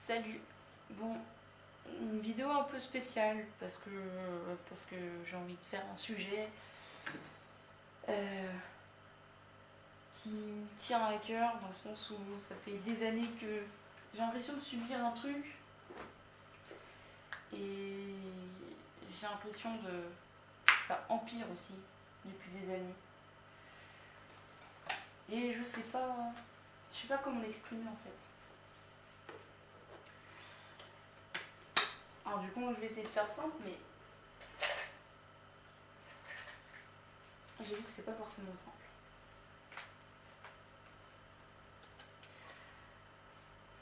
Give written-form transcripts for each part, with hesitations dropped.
Salut. Bon, une vidéo un peu spéciale parce que j'ai envie de faire un sujet qui me tient à cœur dans le sens où ça fait des années que j'ai l'impression de subir un truc et j'ai l'impression que ça empire aussi depuis des années. Et je sais pas comment l'exprimer en fait. Alors du coup, je vais essayer de faire simple, mais j'avoue que c'est pas forcément simple.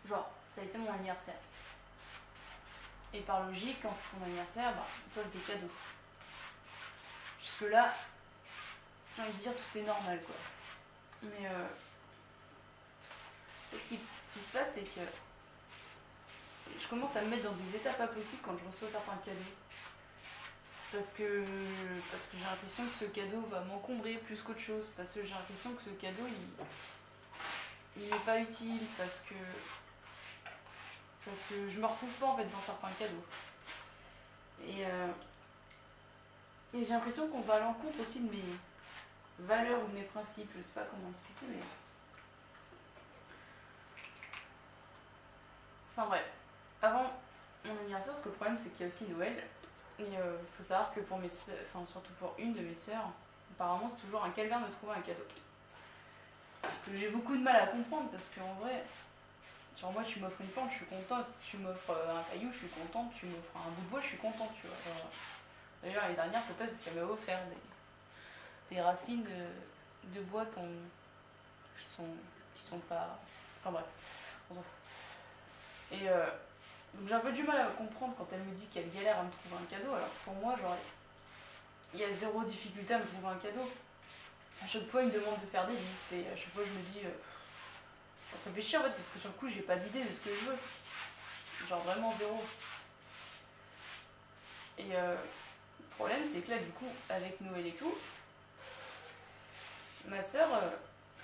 Genre, ça a été mon anniversaire. Et par logique, quand c'est ton anniversaire, bah, on t'offre des cadeaux. Jusque là, j'ai envie de dire tout est normal quoi. Mais ce qui se passe, c'est que je commence à me mettre dans des états pas possibles quand je reçois certains cadeaux. Parce que j'ai l'impression que ce cadeau va m'encombrer plus qu'autre chose. Parce que j'ai l'impression que ce cadeau, il n'est pas utile. Parce que je me retrouve pas en fait dans certains cadeaux. Et j'ai l'impression qu'on va à l'encontre aussi de mes valeurs ou de mes principes. Je sais pas comment expliquer, mais... Enfin bref. Avant mon anniversaire, parce que le problème c'est qu'il y a aussi Noël. Et faut savoir que pour mes soeurs, enfin surtout pour une de mes sœurs, apparemment c'est toujours un calvaire de trouver un cadeau. Parce que j'ai beaucoup de mal à comprendre parce qu'en vrai, genre moi tu m'offres une plante, je suis contente, tu m'offres un caillou, je suis contente, tu m'offres un bout de bois, je suis contente, tu vois. D'ailleurs l'année dernière, Tata c'est ce qu'elle m'a offert, des racines de bois qui sont pas... Enfin bref, on s'en fout. Et donc j'ai un peu du mal à comprendre quand elle me dit qu'elle galère à me trouver un cadeau, alors que pour moi, genre, il y a zéro difficulté à me trouver un cadeau. À chaque fois, il me demande de faire des listes, et à chaque fois, je me dis, ça fait chier en fait, parce que sur le coup, j'ai pas d'idée de ce que je veux. Genre vraiment zéro. Et le problème, c'est que là, du coup, avec Noël et tout, ma soeur,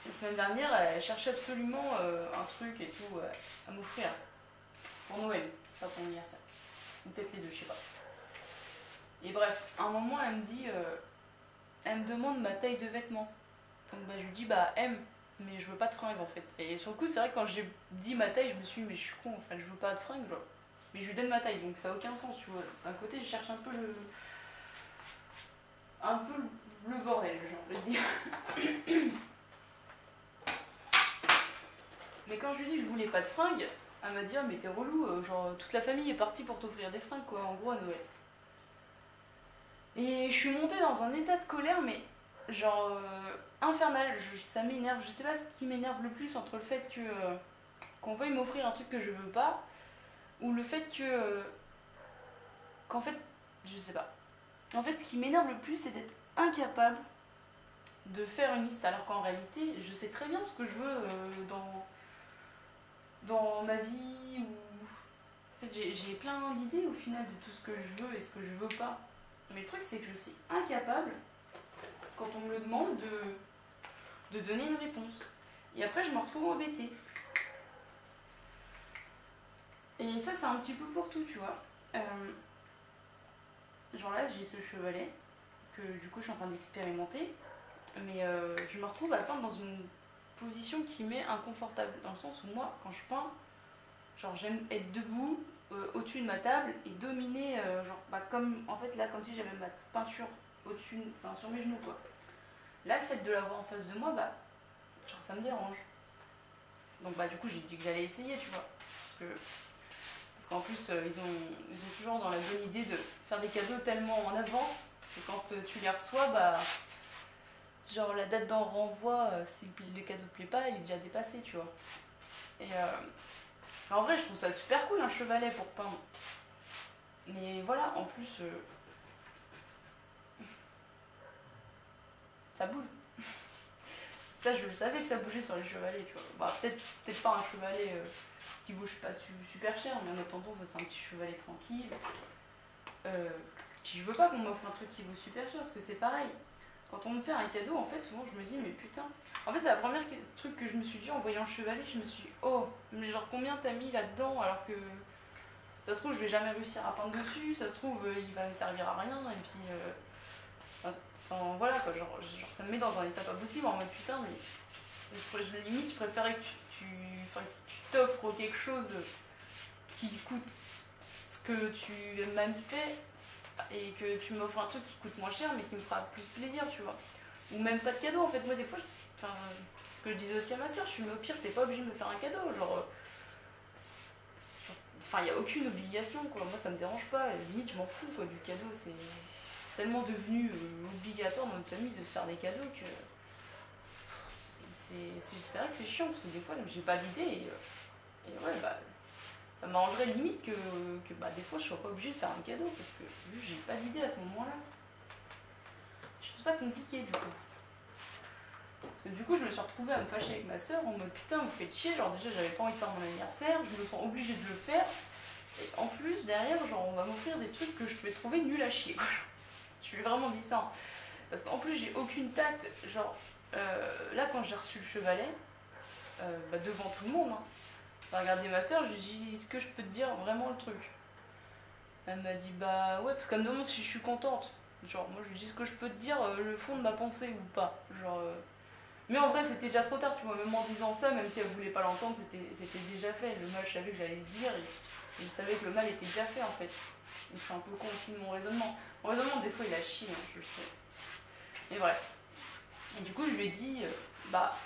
la semaine dernière, elle cherchait absolument un truc et tout à m'offrir. Pour Noël, pas pour anniversaire. Ou peut-être les deux, je sais pas. Et bref, à un moment, elle me dit... elle me demande ma taille de vêtements. Donc bah, je lui dis bah M, mais je veux pas de fringues en fait. Et sur le coup, c'est vrai que quand j'ai dit ma taille, je me suis dit mais je suis con, enfin je veux pas de fringues, genre. Mais je lui donne ma taille, donc ça a aucun sens, tu vois. D'un côté, je cherche un peu le bordel, j'ai envie de dire. Mais quand je lui dis que je voulais pas de fringues, elle m'a dit ah mais t'es relou, genre toute la famille est partie pour t'offrir des fringues quoi, en gros à Noël. Et je suis montée dans un état de colère, mais genre infernal, ça m'énerve. Je sais pas ce qui m'énerve le plus entre le fait que qu'on veuille m'offrir un truc que je veux pas, ou le fait que qu'en fait, je sais pas. En fait, ce qui m'énerve le plus, c'est d'être incapable de faire une liste, alors qu'en réalité, je sais très bien ce que je veux dans ma vie. Ou... En fait, j'ai plein d'idées au final de tout ce que je veux et ce que je veux pas. Mais le truc, c'est que je suis incapable, quand on me le demande, de donner une réponse. Et après, je me retrouve embêtée. Et ça, c'est un petit peu pour tout, tu vois. Genre là, j'ai ce chevalet, que du coup, je suis en train d'expérimenter. Mais je me retrouve à peindre dans une position qui m'est inconfortable. Dans le sens où moi, quand je peins, genre j'aime être debout, au-dessus de ma table, et dominer, genre, bah, comme, en fait, là, comme si j'avais ma peinture au-dessus, enfin, sur mes genoux, quoi. Là, le fait de l'avoir en face de moi, bah, genre, ça me dérange. Donc, bah, du coup, j'ai dit que j'allais essayer, tu vois. Parce qu'en plus, ils sont toujours dans la bonne idée de faire des cadeaux tellement en avance que quand tu les reçois, bah, genre, la date d'en renvoi, si le cadeau te plaît pas, il est déjà dépassé, tu vois. Et en vrai, je trouve ça super cool, un chevalet pour peindre. Mais voilà, en plus, ça bouge. Ça, je le savais que ça bougeait sur les chevalets, tu vois. Bah, peut-être pas un chevalet qui bouge pas super cher, mais en attendant, ça c'est un petit chevalet tranquille. Je veux pas qu'on m'offre un truc qui vaut super cher, parce que c'est pareil. quand on me fait un cadeau, en fait, souvent je me dis, mais putain. En fait, c'est la première truc que je me suis dit en voyant le chevalet. Je me suis dit, oh, mais genre combien t'as mis là-dedans alors que ça se trouve, je vais jamais réussir à peindre dessus, ça se trouve, il va me servir à rien, et puis. Enfin, voilà quoi, genre, ça me met dans un état pas possible en mode putain, mais limite, je préférais que enfin, que tu t'offres quelque chose qui coûte ce que tu m'as fait et que tu m'offres un truc qui coûte moins cher mais qui me fera plus plaisir, tu vois. Ou même pas de cadeau en fait, moi des fois, enfin, ce que je disais aussi à ma soeur, je suis mais au pire, t'es pas obligé de me faire un cadeau, genre. Enfin, il n'y a aucune obligation, quoi. Moi, ça me dérange pas. Limite, je m'en fous, quoi, du cadeau. C'est tellement devenu obligatoire dans notre famille de se faire des cadeaux que. C'est vrai que c'est chiant, parce que des fois, j'ai pas d'idée. Et ouais, bah. Ça m'arrangerait limite que bah, des fois, je sois pas obligée de faire un cadeau, parce que juste, j'ai pas d'idée à ce moment-là. Je trouve ça compliqué, du coup. Parce que du coup, je me suis retrouvée à me fâcher avec ma soeur en mode putain, vous faites chier, genre déjà j'avais pas envie de faire mon anniversaire, je me sens obligée de le faire, et en plus derrière, genre on va m'offrir des trucs que je vais trouver nuls à chier. Je lui ai vraiment dit ça. Hein. Parce qu'en plus, j'ai aucune tact, genre là quand j'ai reçu le chevalet, bah, devant tout le monde, hein, j'ai regardé ma soeur, je lui ai dit est-ce que je peux te dire vraiment le truc? Elle m'a dit bah ouais, parce qu'elle me demande si je suis contente. Genre, moi je lui dis est-ce que je peux te dire le fond de ma pensée ou pas? Genre. Mais en vrai, c'était déjà trop tard, tu vois. Même en disant ça, même si elle voulait pas l'entendre, c'était déjà fait. Le mal, je savais que j'allais le dire et je savais que le mal était déjà fait en fait. Donc c'est un peu con aussi de mon raisonnement. Mon raisonnement, des fois, il a chié, hein, je le sais. Mais bref. Et du coup, je lui ai dit, bah,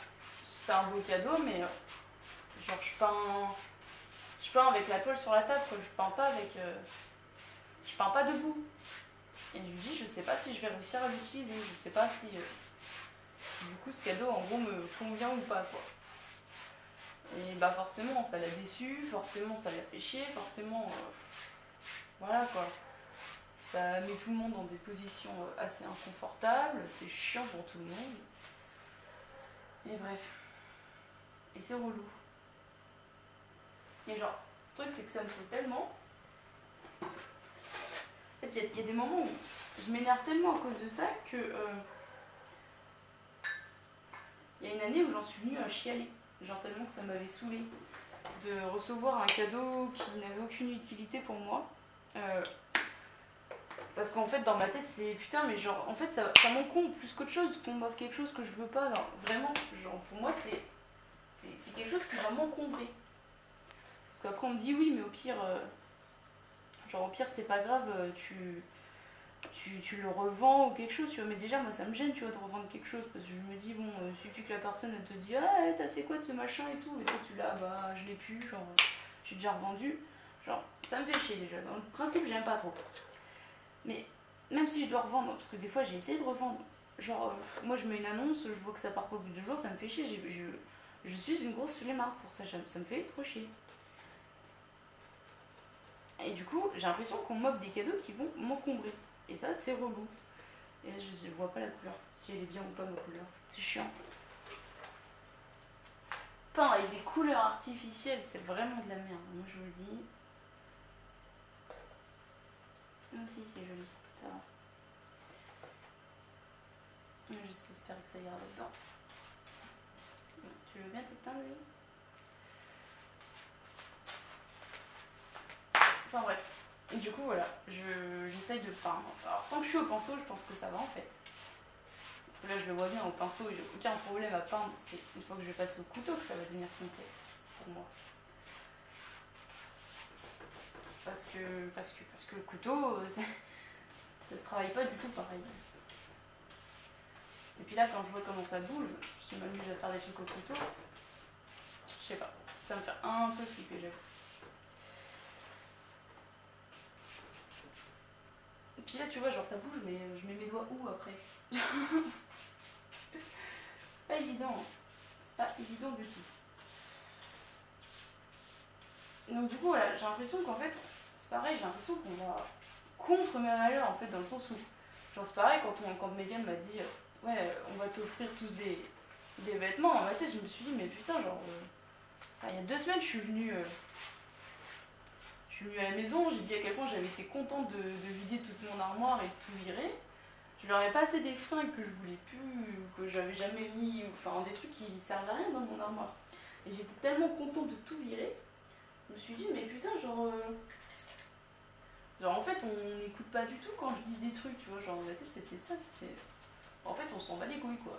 c'est un beau cadeau, mais genre, je peins avec la toile sur la table, quoi. Je peins pas avec. Je peins pas debout. Et je lui dis, je sais pas si je vais réussir à l'utiliser. Je sais pas si. Du coup, ce cadeau, en gros, me convient ou pas, quoi. Et bah forcément, ça l'a déçu, forcément, ça l'a fait chier, forcément, voilà, quoi. Ça met tout le monde dans des positions assez inconfortables, c'est chiant pour tout le monde. Et bref. Et c'est relou. Et genre, le truc, c'est que ça me fait tellement. En fait, il y a des moments où je m'énerve tellement à cause de ça que. Il y a une année où j'en suis venue à chialer, genre tellement que ça m'avait saoulée de recevoir un cadeau qui n'avait aucune utilité pour moi. Parce qu'en fait, dans ma tête, c'est putain, mais genre, en fait, ça m'encombre plus qu'autre chose qu'on m'offre quelque chose que je veux pas. Non, vraiment, genre, pour moi, c'est quelque chose qui va m'encombrer. Parce qu'après, on me dit oui, mais au pire, genre, au pire, c'est pas grave, tu le revends ou quelque chose, tu vois. Mais déjà, moi, ça me gêne, tu vois, de revendre quelque chose. Parce que je me dis, bon, il suffit que la personne, elle te dit, ah, t'as fait quoi de ce machin et tout. Et toi, tu l'as, bah, je l'ai plus, genre, j'ai déjà revendu. Genre, ça me fait chier déjà. Dans le principe, j'aime pas trop. Mais même si je dois revendre, parce que des fois, j'ai essayé de revendre. Genre, moi, je mets une annonce, je vois que ça part pas au bout de 2 jours, ça me fait chier. Je suis une grosse flemmarde pour ça, ça me fait trop chier. Et du coup, j'ai l'impression qu'on m'offre des cadeaux qui vont m'encombrer. Et ça, c'est relou. Et là, je vois pas la couleur, si elle est bien ou pas ma couleur. C'est chiant. Peindre avec des couleurs artificielles, c'est vraiment de la merde. Moi, je vous le dis. Moi aussi, c'est joli. Ça va. Juste espérer que ça ira là-dedans. Tu veux bien t'éteindre, lui? Enfin bref. Et du coup, voilà, j'essaye de peindre. Alors, tant que je suis au pinceau, je pense que ça va en fait. Parce que là, je le vois bien au pinceau, j'ai aucun problème à peindre. C'est une fois que je vais passer au couteau que ça va devenir complexe pour moi. Parce que le couteau, ça se travaille pas du tout pareil. Et puis là, quand je vois comment ça bouge, je m'amuse à faire des trucs au couteau. Je sais pas, ça me fait un peu flipper, j'avoue. Et puis là, tu vois, genre ça bouge, mais je mets mes doigts où après? C'est pas évident. C'est pas évident du tout. Donc du coup, voilà, j'ai l'impression qu'en fait, c'est pareil, j'ai l'impression qu'on va contre mes valeurs, en fait, dans le sens où, genre c'est pareil, quand Megan m'a dit, ouais, on va t'offrir tous des vêtements, dans ma tête, je me suis dit, mais putain, genre, il y a 2 semaines, je suis venue à la maison, j'ai dit à quel point j'avais été contente de vider toute mon armoire et de tout virer. Je leur ai pas assez des fringues que je voulais plus, que j'avais jamais mis, enfin des trucs qui servaient à rien dans mon armoire. Et j'étais tellement contente de tout virer, je me suis dit, mais putain, genre en fait, on n'écoute pas du tout quand je dis des trucs, tu vois, genre dans ma tête c'était ça, c'était. En fait, on s'en bat les couilles quoi.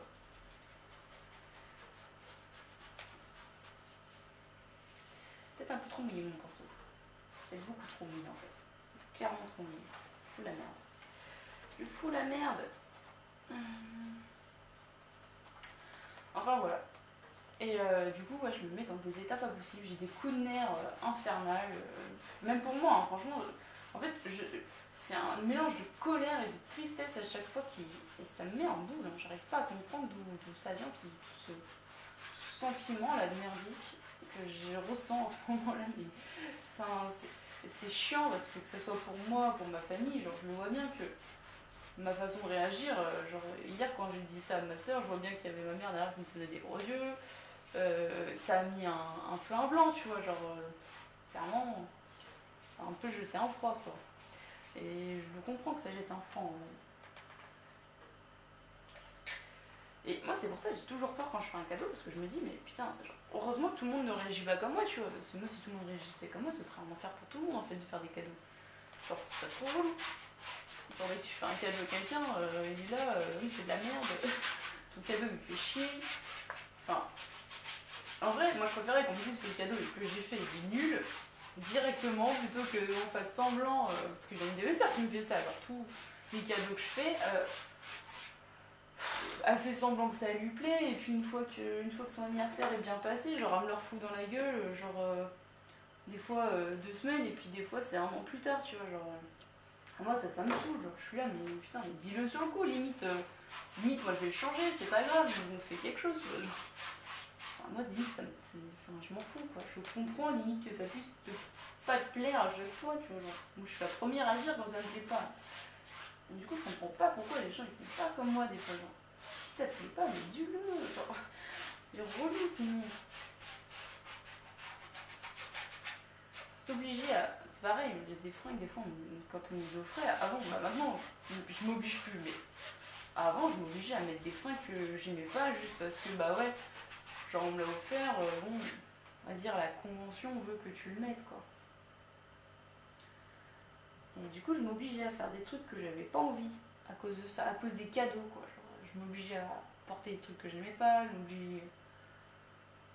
Peut-être un peu trop mouillé mon pinceau. Peut-être beaucoup trop mouillé en fait. Clairement trop mouillé. Je fous la merde. Je fous la merde. Enfin voilà. Et du coup, ouais, je me mets dans des états pas possibles. J'ai des coups de nerfs infernales. Même pour moi, hein, franchement. En fait, c'est un mélange de colère et de tristesse à chaque fois et ça me met en boule. Hein. J'arrive pas à comprendre d'où ça vient, tout ce sentiment là de merdique que je ressens en ce moment-là. Mais c'est chiant parce que ce soit pour moi, pour ma famille, genre je le vois bien que ma façon de réagir, genre hier quand j'ai dit ça à ma soeur, je vois bien qu'il y avait ma mère derrière qui me faisait des gros yeux. Ça a mis un peu un blanc, tu vois, genre clairement, ça a un peu jeté un froid, quoi. Et je le comprends que ça jette un froid. Et moi, c'est pour ça que j'ai toujours peur quand je fais un cadeau, parce que je me dis, mais putain, genre, heureusement que tout le monde ne réagit pas comme moi, tu vois, parce que moi, si tout le monde réagissait comme moi, ce serait un enfer pour tout le monde, en fait, de faire des cadeaux. Genre, ce serait trop relou. Genre, dès que tu fais un cadeau à quelqu'un, il est là, oui, c'est de la merde, ton cadeau, il me fait chier. Enfin, en vrai, moi, je préférais qu'on me dise que le cadeau que j'ai fait est nul, directement, plutôt qu'on fasse semblant, parce que j'ai une de mes soeurs qui me fait ça, genre, tous les cadeaux que je fais, elle fait semblant que ça lui plaît, et puis une fois que son anniversaire est bien passé, genre elle me leur fout dans la gueule, genre des fois 2 semaines, et puis des fois c'est un an plus tard, tu vois, genre moi ça me saoule, genre je suis là, mais putain, mais dis-le sur le coup, limite moi je vais le changer, c'est pas grave, on fait quelque chose, tu vois, genre. Enfin, moi limite je m'en fous quoi, je comprends limite que ça puisse pas te plaire à chaque fois, tu vois, genre moi je suis la première à dire quand ça me plaît pas. Et du coup je comprends pas pourquoi les gens ils font pas comme moi des fois, genre. Si ça te plaît pas, mais dis-le, genre. C'est relou sinon. C'est obligé à. C'est pareil, il y a des fringues, des fois, quand on les offrait, avant, bah maintenant, je m'oblige plus, mais avant, je m'obligeais à mettre des fringues que j'aimais pas juste parce que, bah ouais, genre on me l'a offert, bon, on va dire, la convention veut que tu le mettes, quoi. Et du coup, je m'obligeais à faire des trucs que j'avais pas envie à cause de ça, à cause des cadeaux, quoi. Genre, je m'obligeais à porter des trucs que j'aimais pas, je m'obligeais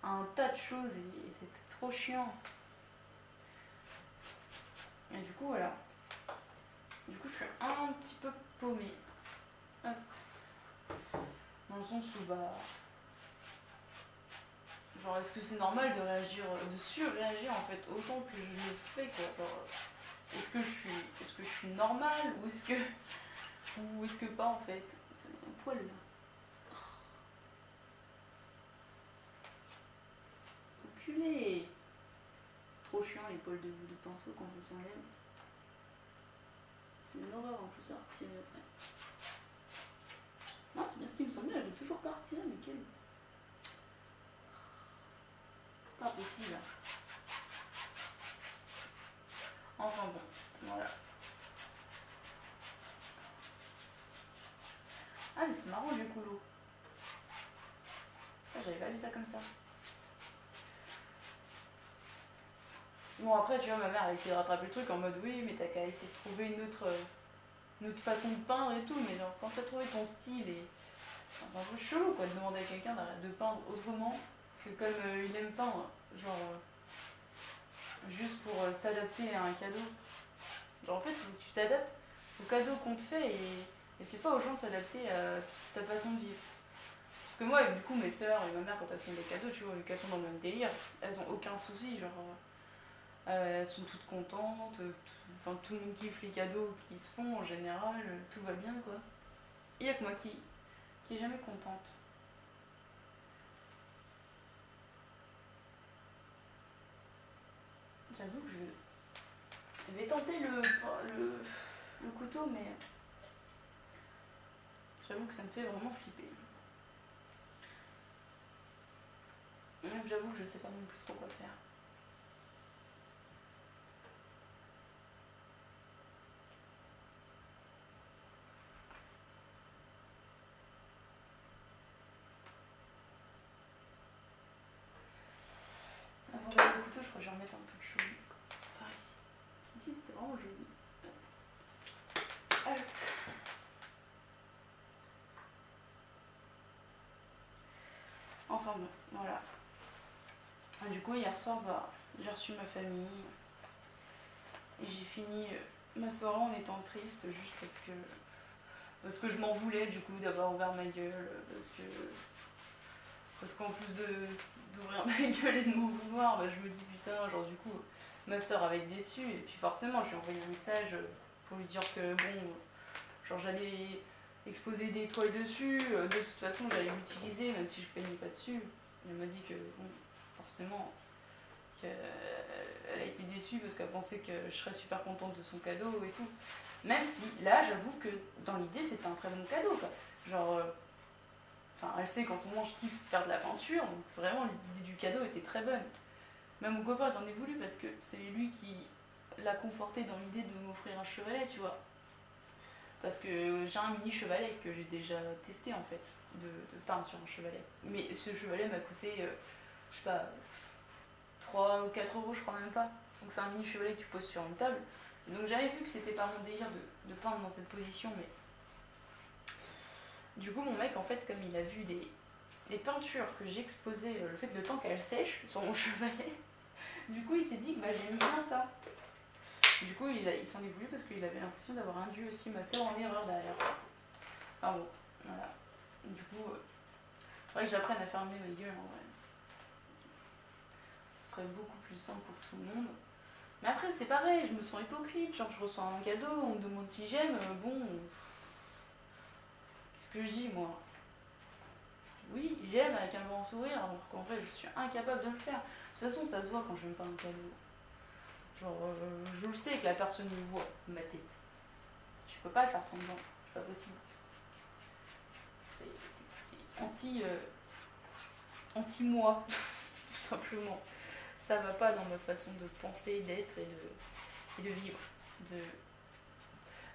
à un tas de choses et c'était trop chiant. Et du coup, voilà. Du coup, je suis un petit peu paumée. Hop. Dans le sens où, bah. Genre, est-ce que c'est normal de réagir, de surréagir en fait, autant que je le fais, quoi. Genre, est-ce que je suis normale ou est-ce que pas en fait. Un poil là. Enculé. C'est trop chiant les poils de pinceau quand ça s'enlève. C'est une horreur en plus à retirer après. Non, c'est bien ce qui me semblait, elle est toujours pas retirée, mais quelle. Pas possible. Enfin bon, voilà. Ah mais c'est marrant le colo. J'avais pas vu ça comme ça. Bon après tu vois ma mère elle a essayé de rattraper le truc en mode oui mais t'as qu'à essayer de trouver une autre façon de peindre et tout, mais genre quand t'as trouvé ton style et. Enfin, c'est un peu chelou quoi de demander à quelqu'un de peindre autrement que comme il aime peindre. Genre juste pour s'adapter à un cadeau. Genre en fait faut que tu t'adaptes au cadeau qu'on te fait et c'est pas aux gens de s'adapter à ta façon de vivre. Parce que moi, du coup, mes soeurs et ma mère, quand elles font des cadeaux, tu vois, vu qu'elles sont dans le même délire, elles ont aucun souci, genre, elles sont toutes contentes, enfin, tout le monde kiffe les cadeaux qui se font en général, tout va bien, quoi. Il y a que moi qui est jamais contente. J'avoue que je vais tenter le couteau, mais j'avoue que ça me fait vraiment flipper. Même j'avoue que je sais pas non plus trop quoi faire. remettre un peu de joli. Par ici. Ici, c'était vraiment joli. Hop. Enfin bon, voilà. Et du coup, hier soir, bah, j'ai reçu ma famille. Et j'ai fini ma soirée en étant triste, juste parce que je m'en voulais du coup d'avoir ouvert ma gueule. Parce qu'en plus d'ouvrir ma gueule et de m'en vouloir, bah, je me dis putain, genre du coup, ma soeur va être déçue. Et puis forcément, je lui ai envoyé un message pour lui dire que bon, genre j'allais exposer des toiles dessus, de toute façon j'allais l'utiliser même si je peignais pas dessus. Elle m'a dit que bon, forcément, qu'elle a été déçue parce qu'elle pensait que je serais super contente de son cadeau et tout. Même si là, j'avoue que dans l'idée, c'était un très bon cadeau, quoi. Genre, enfin, elle sait qu'en ce moment je kiffe faire de la peinture, donc vraiment l'idée du cadeau était très bonne. Même mon copain j'en ai voulu parce que c'est lui qui l'a conforté dans l'idée de m'offrir un chevalet, tu vois. Parce que j'ai un mini chevalet que j'ai déjà testé en fait, de peindre sur un chevalet. Mais ce chevalet m'a coûté, je sais pas, 3 ou 4 euros, je crois même pas. Donc c'est un mini chevalet que tu poses sur une table. Donc j'avais vu que c'était pas mon délire de peindre dans cette position, mais du coup mon mec en fait comme il a vu des peintures que j'exposais, le temps qu'elles sèchent sur mon chevalet, du coup il s'est dit que bah, j'aime bien ça. Du coup il s'en est voulu parce qu'il avait l'impression d'avoir induit aussi ma soeur en erreur derrière. Enfin bon, voilà. Du coup, faudrait que j'apprenne à fermer ma gueule en vrai. Ce serait beaucoup plus simple pour tout le monde. Mais après c'est pareil, je me sens hypocrite, genre je reçois un cadeau, on me demande si j'aime, bon... Qu'est-ce que je dis moi? Oui, j'aime avec un grand sourire, alors qu'en vrai je suis incapable de le faire. De toute façon ça se voit quand je n'aime pas un cadeau. Genre je le sais que la personne me voit, ma tête. Je peux pas le faire semblant, c'est pas possible. C'est anti-moi, tout simplement. Ça va pas dans ma façon de penser, d'être et de vivre.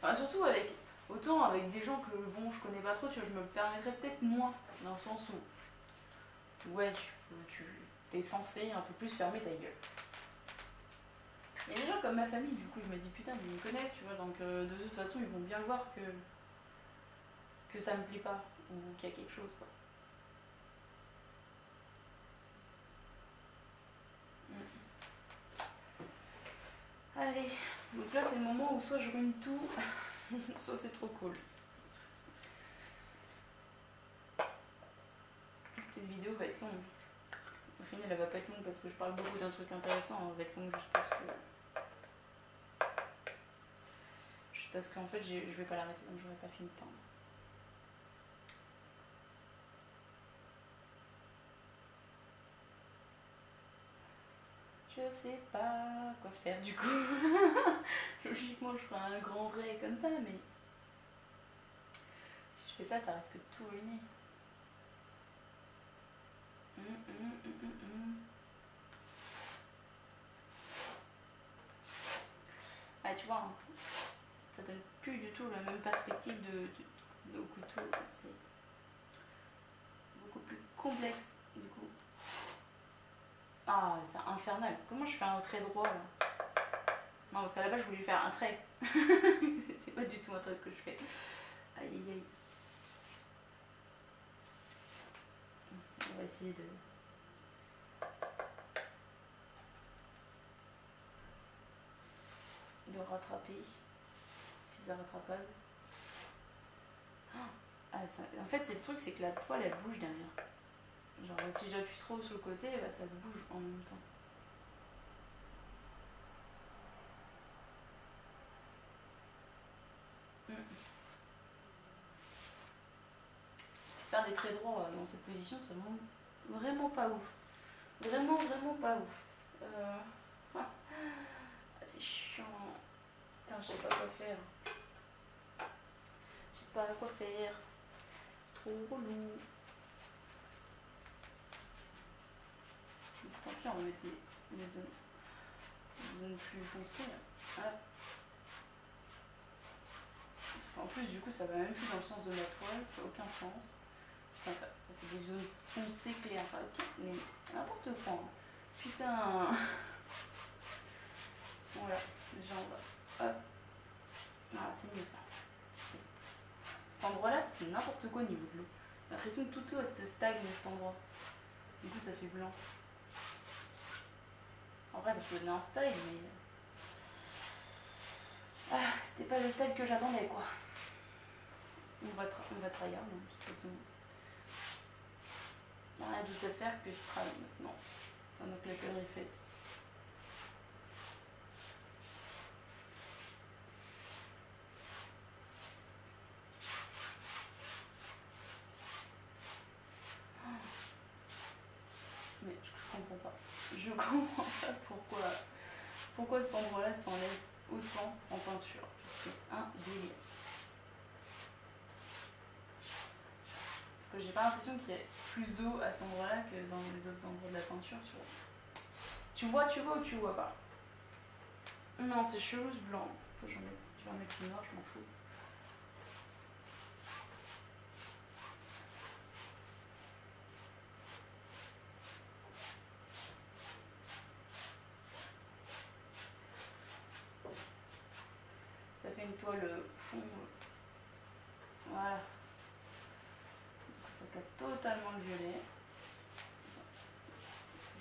Enfin, surtout avec... Autant avec des gens que bon je connais pas trop, tu vois, je me le permettrais peut-être moins, dans le sens où ouais tu t'es censé un peu plus fermer ta gueule. Mais des gens comme ma famille, du coup je me dis putain mais ils me connaissent, tu vois, donc de toute façon ils vont bien le voir que ça me plaît pas, ou qu'il y a quelque chose quoi. Allez, donc là c'est le moment où soit je ruine tout, soit c'est trop cool. Cette vidéo va être longue. Au final elle va pas être longue parce que je parle beaucoup d'un truc intéressant, elle va être longue juste parce qu'en fait je vais pas l'arrêter donc j'aurais pas fini de peindre. Je sais pas quoi faire du coup. Logiquement je ferai un grand trait comme ça, mais si je fais ça, ça risque de tout ruiner. Ah tu vois, hein, ça donne plus du tout la même perspective de couteau, c'est beaucoup plus complexe du coup. Ah c'est infernal, comment je fais un trait droit là? Non parce qu'à la base je voulais faire un trait. C'est pas du tout un trait ce que je fais. Aïe aïe aïe. On va essayer de rattraper si c'est rattrapable. Ah, ça, en fait c'est le truc, c'est que la toile elle bouge derrière. Genre si j'appuie trop sur le côté, bah, ça bouge en même temps. Faire des traits droits dans cette position, c'est vraiment pas ouf. Vraiment pas ouf. Ah, c'est chiant. Putain, je sais pas quoi faire. Je sais pas quoi faire. C'est trop relou. Tant pis, on va mettre des zones plus foncées. Voilà. Parce qu'en plus, du coup, ça va même plus dans le sens de la toile, ça n'a aucun sens. Enfin, ça fait des zones foncées claires, ça, ok, mais n'importe quoi. Putain. n'importe quoi au niveau de l'eau. J'ai l'impression que toute l'eau elle se stagne à cet endroit. Du coup ça fait blanc. En vrai ça peut donner un style mais... Ah, c'était pas le style que j'attendais quoi. On va travailler hein, de toute façon. Il n'y a rien d'autre à faire que je travaille maintenant. Pendant que la connerie est faite. Mais je comprends pas. Je comprends pas pourquoi cet endroit-là s'enlève autant en peinture. C'est un délire. Parce que j'ai pas l'impression qu'il y ait plus d'eau à cet endroit-là que dans les autres endroits de la peinture, tu vois. Tu vois ou tu vois pas? Non, c'est chelou ce blanc. Faut que je vais en mettre du noir, je m'en fous. Ça fait une toile fond. Voilà. Ça casse totalement le violet.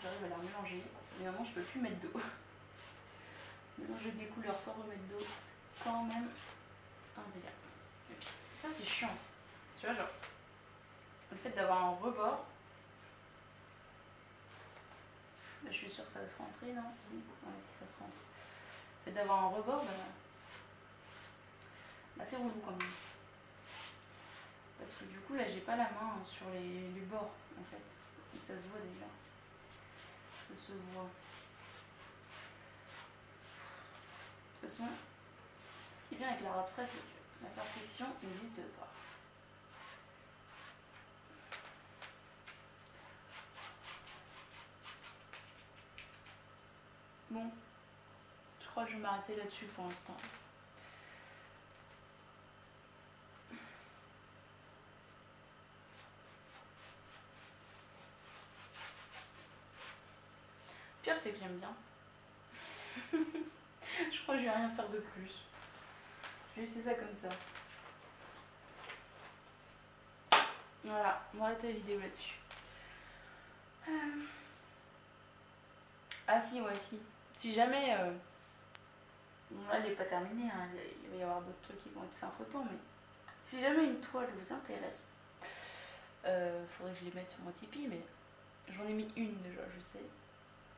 J'arrive à la mélanger. Évidemment, je peux plus mettre d'eau. Mélanger des couleurs sans remettre d'eau, c'est quand même un délire. Et puis, ça, c'est chiant. Tu vois, genre, le fait d'avoir un rebord. Là, je suis sûre que ça va se rentrer, non? Si, ouais, si ça se rentre. Le fait d'avoir un rebord, bah, c'est relou quand même. Parce que du coup, là, j'ai pas la main sur les bords, en fait. Et ça se voit déjà. Ça se voit. De toute façon, ce qui est bien avec l'art abstrait, c'est que la perfection n'existe pas. Bon, je crois que je vais m'arrêter là-dessus pour l'instant. Le pire, c'est que j'aime bien. Je crois que je vais rien faire de plus. Je vais laisser ça comme ça. Voilà, on va arrêter la vidéo là-dessus. Ah si, ouais, si. Si jamais... Bon, là, elle n'est pas terminée, hein. Il va y avoir d'autres trucs qui vont être faits entre temps, mais si jamais une toile vous intéresse, faudrait que je les mette sur mon Tipeee, mais j'en ai mis une déjà, je sais.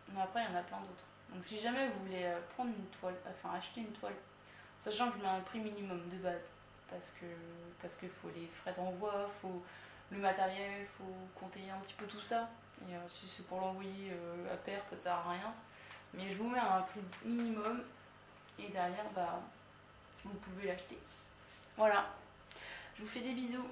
Mais après, il y en a plein d'autres. Donc si jamais vous voulez prendre une toile, enfin acheter une toile, sachant que je mets un prix minimum de base, parce qu'il faut les frais d'envoi, faut le matériel, faut compter un petit peu tout ça. Et si c'est pour l'envoyer à perte, ça sert à rien. Mais je vous mets un prix minimum et derrière, bah, vous pouvez l'acheter. Voilà. Je vous fais des bisous.